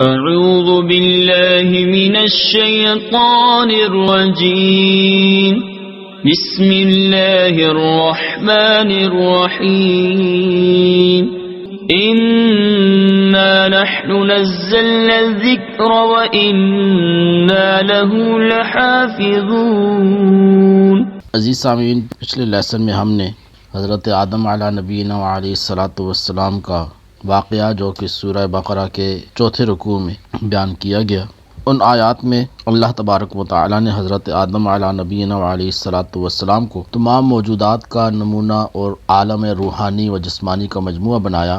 أعوذ بالله من الشيطان الرجيم بسم الله الرحمن الرحيم إنا نحن نزلنا الذكر وإنا له لحافظون۔ عزیز سامعین، پچھلے لیسن میں ہم نے حضرت آدم علیہ نبینا علیہ الصلاۃ والسلام کا واقعہ جو کہ سورہ بقرہ کے چوتھے رکوع میں بیان کیا گیا، ان آیات میں اللہ تبارک و تعالی نے حضرت آدم علیہ نبینا علیہ الصلاۃ والسلام کو تمام موجودات کا نمونہ اور عالم روحانی و جسمانی کا مجموعہ بنایا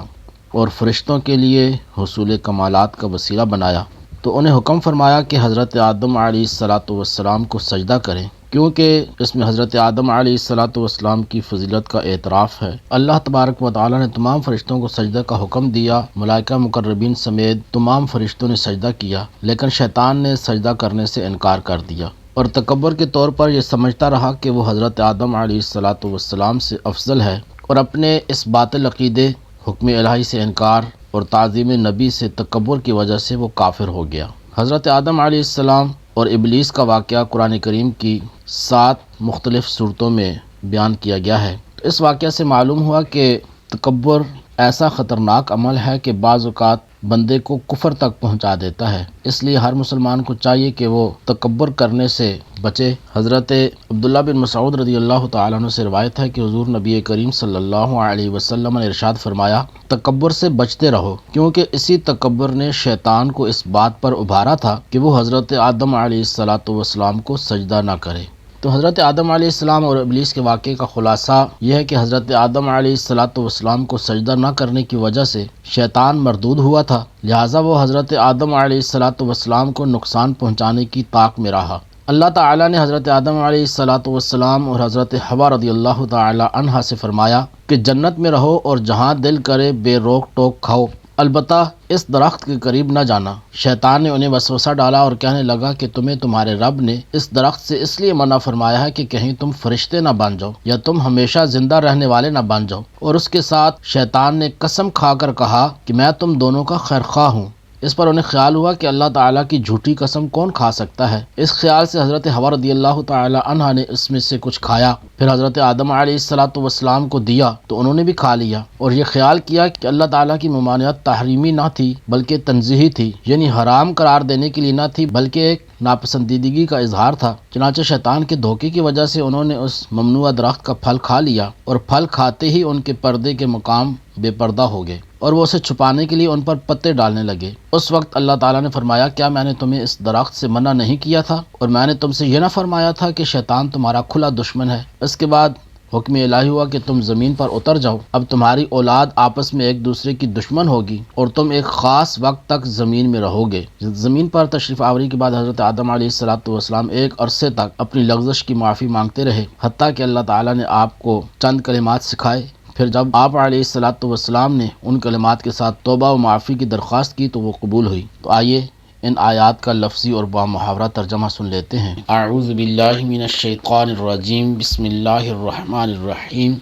اور فرشتوں کے لیے حصول کمالات کا وسیلہ بنایا، تو انہیں حکم فرمایا کہ حضرت آدم علیہ الصلاۃ والسلام کو سجدہ کریں، کیونکہ اس میں حضرت آدم علیہ الصلاۃ والسلام کی فضیلت کا اعتراف ہے۔ اللہ تبارک و تعالی نے تمام فرشتوں کو سجدہ کا حکم دیا، ملائکہ مقربین سمیت تمام فرشتوں نے سجدہ کیا، لیکن شیطان نے سجدہ کرنے سے انکار کر دیا اور تکبر کے طور پر یہ سمجھتا رہا کہ وہ حضرت آدم علیہ الصلاۃ والسلام سے افضل ہے، اور اپنے اس باطل عقیدے، حکم الہی سے انکار اور تعظیم نبی سے تکبر کی وجہ سے وہ کافر ہو گیا۔ حضرت آدم علیہ السلام اور ابلیس کا واقعہ قرآن کریم کی 7 مختلف صورتوں میں بیان کیا گیا ہے۔ اس واقعہ سے معلوم ہوا کہ تکبر ایسا خطرناک عمل ہے کہ بعض اوقات بندے کو کفر تک پہنچا دیتا ہے، اس لیے ہر مسلمان کو چاہیے کہ وہ تکبر کرنے سے بچے۔ حضرت عبداللہ بن مسعود رضی اللہ تعالیٰ عنہ سے روایت ہے کہ حضور نبی کریم صلی اللہ علیہ وسلم نے ارشاد فرمایا، تکبر سے بچتے رہو، کیونکہ اسی تکبر نے شیطان کو اس بات پر ابھارا تھا کہ وہ حضرت آدم علیہ الصلاۃ والسلام کو سجدہ نہ کرے۔ تو حضرت آدم علیہ السلام اور ابلیس کے واقعے کا خلاصہ یہ ہے کہ حضرت آدم علیہ الصلاۃ والسلام کو سجدہ نہ کرنے کی وجہ سے شیطان مردود ہوا تھا، لہٰذا وہ حضرت آدم علیہ الصلاۃ والسلام کو نقصان پہنچانے کی طاق میں رہا۔ اللہ تعالیٰ نے حضرت آدم علیہ الصلاۃ والسلام اور حضرت حوا رضی اللہ تعالی عنہا سے فرمایا کہ جنت میں رہو اور جہاں دل کرے بے روک ٹوک کھاؤ، البتہ اس درخت کے قریب نہ جانا۔ شیطان نے انہیں وسوسہ ڈالا اور کہنے لگا کہ تمہیں تمہارے رب نے اس درخت سے اس لیے منع فرمایا ہے کہ کہیں تم فرشتے نہ بن جاؤ یا تم ہمیشہ زندہ رہنے والے نہ بن جاؤ، اور اس کے ساتھ شیطان نے قسم کھا کر کہا کہ میں تم دونوں کا خیر خواہ ہوں۔ اس پر انہیں خیال ہوا کہ اللہ تعالیٰ کی جھوٹی قسم کون کھا سکتا ہے۔ اس خیال سے حضرت حوا رضی اللہ تعالی عنہا نے اس میں سے کچھ کھایا، پھر حضرت آدم علیہ الصلاۃ والسلام کو دیا تو انہوں نے بھی کھا لیا، اور یہ خیال کیا کہ اللہ تعالیٰ کی ممانعت تحریمی نہ تھی بلکہ تنزیہی تھی، یعنی حرام قرار دینے کے لیے نہ تھی بلکہ ایک ناپسندیدگی کا اظہار تھا۔ چنانچہ شیطان کے دھوکے کی وجہ سے انہوں نے اس ممنوع درخت کا پھل کھا لیا، اور پھل کھاتے ہی ان کے پردے کے مقام بے پردہ ہو گئے، اور وہ اسے چھپانے کے لیے ان پر پتے ڈالنے لگے۔ اس وقت اللہ تعالیٰ نے فرمایا، کیا میں نے تمہیں اس درخت سے منع نہیں کیا تھا، اور میں نے تم سے یہ نہ فرمایا تھا کہ شیطان تمہارا کھلا دشمن ہے؟ اس کے بعد حکم الہی ہوا کہ تم زمین پر اتر جاؤ، اب تمہاری اولاد آپس میں ایک دوسرے کی دشمن ہوگی اور تم ایک خاص وقت تک زمین میں رہو گے۔ زمین پر تشریف آوری کے بعد حضرت آدم علیہ الصلاۃ والسلام ایک عرصے تک اپنی لغزش کی معافی مانگتے رہے، حتیٰ کہ اللہ تعالیٰ نے آپ کو چند کلمات سکھائے۔ پھر جب آپ علیہ الصلاۃ والسلام نے ان کلمات کے ساتھ توبہ و معافی کی درخواست کی تو وہ قبول ہوئی۔ تو آئیے ان آیات کا لفظی اور بامحاورہ ترجمہ سن لیتے ہیں۔ اعوذ باللہ من الشیطان الرجیم، بسم اللہ الرحمن الرحیم،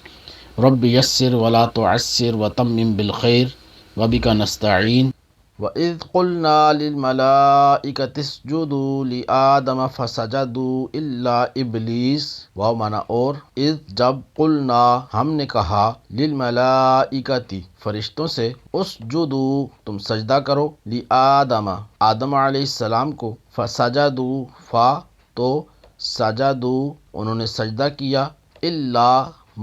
رب یسر ولا تعسر وتمم بالخیر وبک نستعین۔ وَإِذْ قُلْنَا لِلْمَلَائِكَةِ اسْجُدُوا لِآدَمَ فَسَجَدُوا إِلَّا إِبْلِيسَ، واو معنی اور، اذ جب، قلنا ہم نے کہا، للملائکۃ فرشتوں سے، اسجدوا تم سجدہ کرو، لآدم آدم علیہ السلام کو، فسجدوا تو سجدوا انہوں نے سجدہ کیا، الا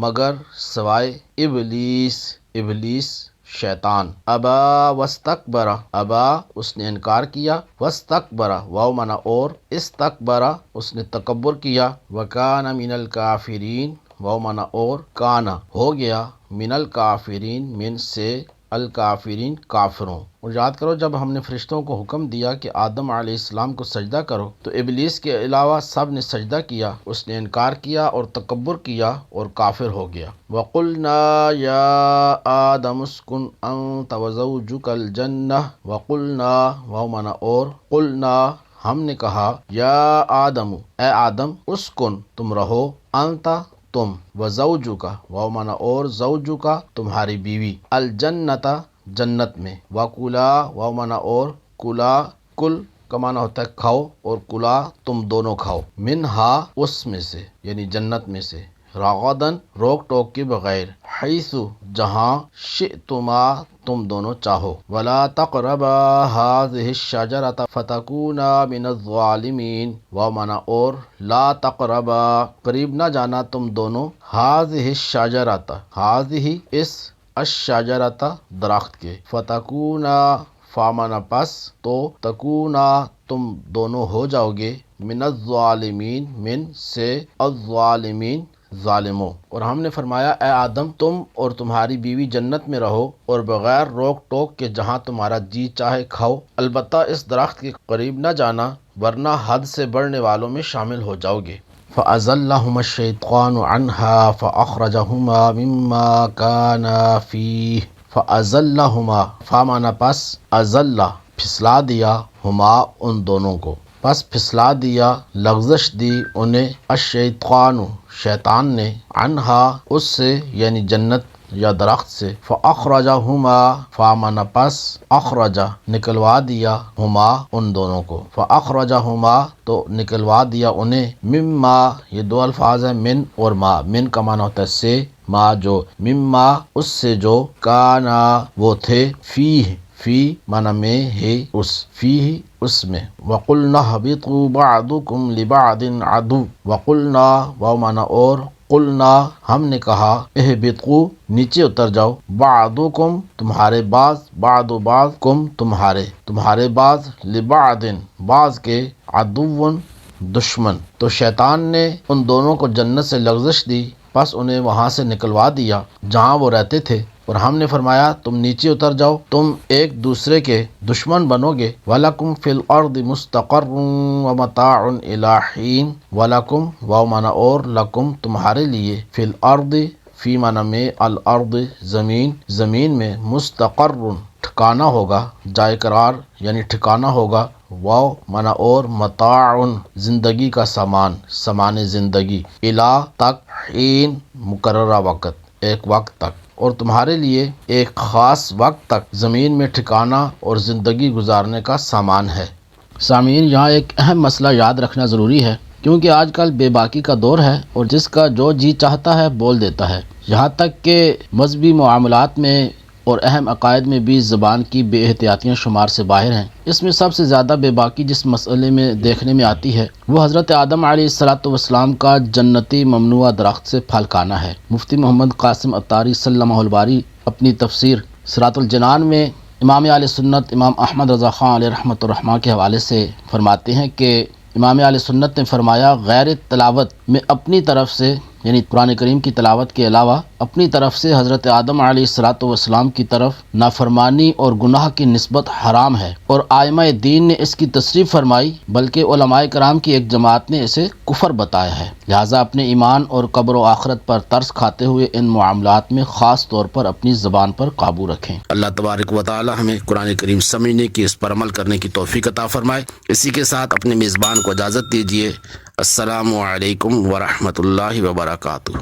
مگر، سوائے، ابلیس شیطان، ابا واستکبر ابا اس نے انکار کیا، واستکبر واو معنی اور، استکبر اس نے تکبر کیا، وکان من الکافرین واو معنی اور، کانا ہو گیا، من الکافرین من سے، الکافرین کافروں۔ اور یاد کرو جب ہم نے فرشتوں کو حکم دیا کہ آدم علیہ السلام کو سجدہ کرو تو ابلیس کے علاوہ سب نے سجدہ کیا، اس نے انکار کیا اور تکبر کیا اور کافر ہو گیا۔ وَقُلْنَا يَا آدَمُ اسْكُنْ أَنْتَ وَزَوْجُكَ الْجَنَّةَ، وَقُلْنَا واو معنی اور، قلنا ہم نے کہا، یا آدم اے آدم، اسکن تم رہو، انت تم، وزوجک واو معنی اور، زوجک تمہاری بیوی، الجنت جنت میں، وکلا واو معنی اور، کلا کل کا معنی ہوتا ہے کھاؤ، اور کلا تم دونوں کھاؤ، منہا اس میں سے یعنی جنت میں سے، رغدن روک ٹوک کے بغیر، حیث جہاں، شئتما تم دونوں چاہو، ولا تقربا هذه الشجرة فتكونا من الظالمین، و معنی اور، لا تقربا قریب نہ جانا تم دونوں، هذه الشجرة هذه اس، الشجرة درخت کے، فتکونا فامانا پس، تو تکونا تم دونوں ہو جاؤ گے، من الظالمین من سے، الظالمین ظالموں۔ اور ہم نے فرمایا اے آدم تم اور تمہاری بیوی جنت میں رہو اور بغیر روک ٹوک کے جہاں تمہارا جی چاہے کھاؤ، البتہ اس درخت کے قریب نہ جانا ورنہ حد سے بڑھنے والوں میں شامل ہو جاؤ گے۔ فَأَزَلَّهُمَا الشَّيْطَانُ عَنْهَا فَأَخْرَجَهُمَا مِمَّا كَانَا فِيهِ، فَأَزَلَّهُمَا فامانا پس، ازلّہ پھسلا دیا، ہما ان دونوں کو، پس پھسلا دیا، لغزش دی انہیں، الشیطان شیطان نے، عنہا اس سے یعنی جنت یا درخت سے، فاخرجہما فامانا پس، اخرجہ نکلوا دیا، ہما ان دونوں کو، فاخرجہما تو نکلوا دیا انہیں، مما یہ دو الفاظ ہیں من اور ما، من کا معنی ہوتا ہے سے، ما جو، مما اس سے جو، کانا وہ تھے، فیہ فی معنی میں ہے اس، فیہ اس میں، وَقُلْنَا اهْبِطُوا بَعْضُكُمْ لِبَعْضٍ عَدُوٌّ، وَقُلْنَا واو معنی اور، قلنا ہم نے کہا، اہبطوا نیچے اتر جاؤ، بعضکم تمہارے بعض، بعض بعضکم تمہارے بعض، لبعض بعض کے، عدو دشمن۔ تو شیطان نے ان دونوں کو جنت سے لغزش دی، پس انہیں وہاں سے نکلوا دیا جہاں وہ رہتے تھے، اور ہم نے فرمایا تم نیچے اتر جاؤ، تم ایک دوسرے کے دشمن بنو گے، وَلَكُمْ فِي الْأَرْضِ مُسْتَقَرٌّ وَمَتَاعٌ إِلَىٰ حِينٍ، وَلَكُمْ واو معنی اور، لکم تمہارے لیے، فی الارض فی معنی میں، الارض زمین میں، مستقر ٹھکانہ ہوگا، جائے قرار یعنی ٹھکانہ ہوگا، واو معنی اور، متاع زندگی کا سامان زندگی، الا تک، حین مقررہ وقت، ایک وقت تک، اور تمہارے لیے ایک خاص وقت تک زمین میں ٹھکانہ اور زندگی گزارنے کا سامان ہے۔ سامعین یہاں ایک اہم مسئلہ یاد رکھنا ضروری ہے، کیونکہ آج کل بے باکی کا دور ہے اور جس کا جو جی چاہتا ہے بول دیتا ہے، یہاں تک کہ مذہبی معاملات میں اور اہم عقائد میں بھی زبان کی بے احتیاطیاں شمار سے باہر ہیں۔ اس میں سب سے زیادہ بے باکی جس مسئلے میں دیکھنے میں آتی ہے وہ حضرت آدم علیہ السلام کا جنتی ممنوعہ درخت سے پھل کھانا ہے۔ مفتی محمد قاسم عطاری سلمہ الباری اپنی تفسیر صراط الجنان میں امام اہل سنت امام احمد رضا خان علیہ رحمۃ الرحمٰ کے حوالے سے فرماتے ہیں کہ امام اہل سنت نے فرمایا، غیر تلاوت میں اپنی طرف سے یعنی قرآن کریم کی تلاوت کے علاوہ اپنی طرف سے حضرت آدم علیہ السلام کی طرف نافرمانی اور گناہ کی نسبت حرام ہے، اور آئمہ دین نے اس کی تصریح فرمائی، بلکہ علماء کرام کی ایک جماعت نے اسے کفر بتایا ہے۔ لہٰذا اپنے ایمان اور قبر و آخرت پر ترس کھاتے ہوئے ان معاملات میں خاص طور پر اپنی زبان پر قابو رکھیں۔ اللہ تبارک و تعالی ہمیں قرآن کریم سمجھنے کی، اس پر عمل کرنے کی توفیق عطا فرمائے۔ اسی کے ساتھ اپنے میزبان کو اجازت دیجیے۔ السلام علیکم ورحمۃ اللہ وبرکاتہ۔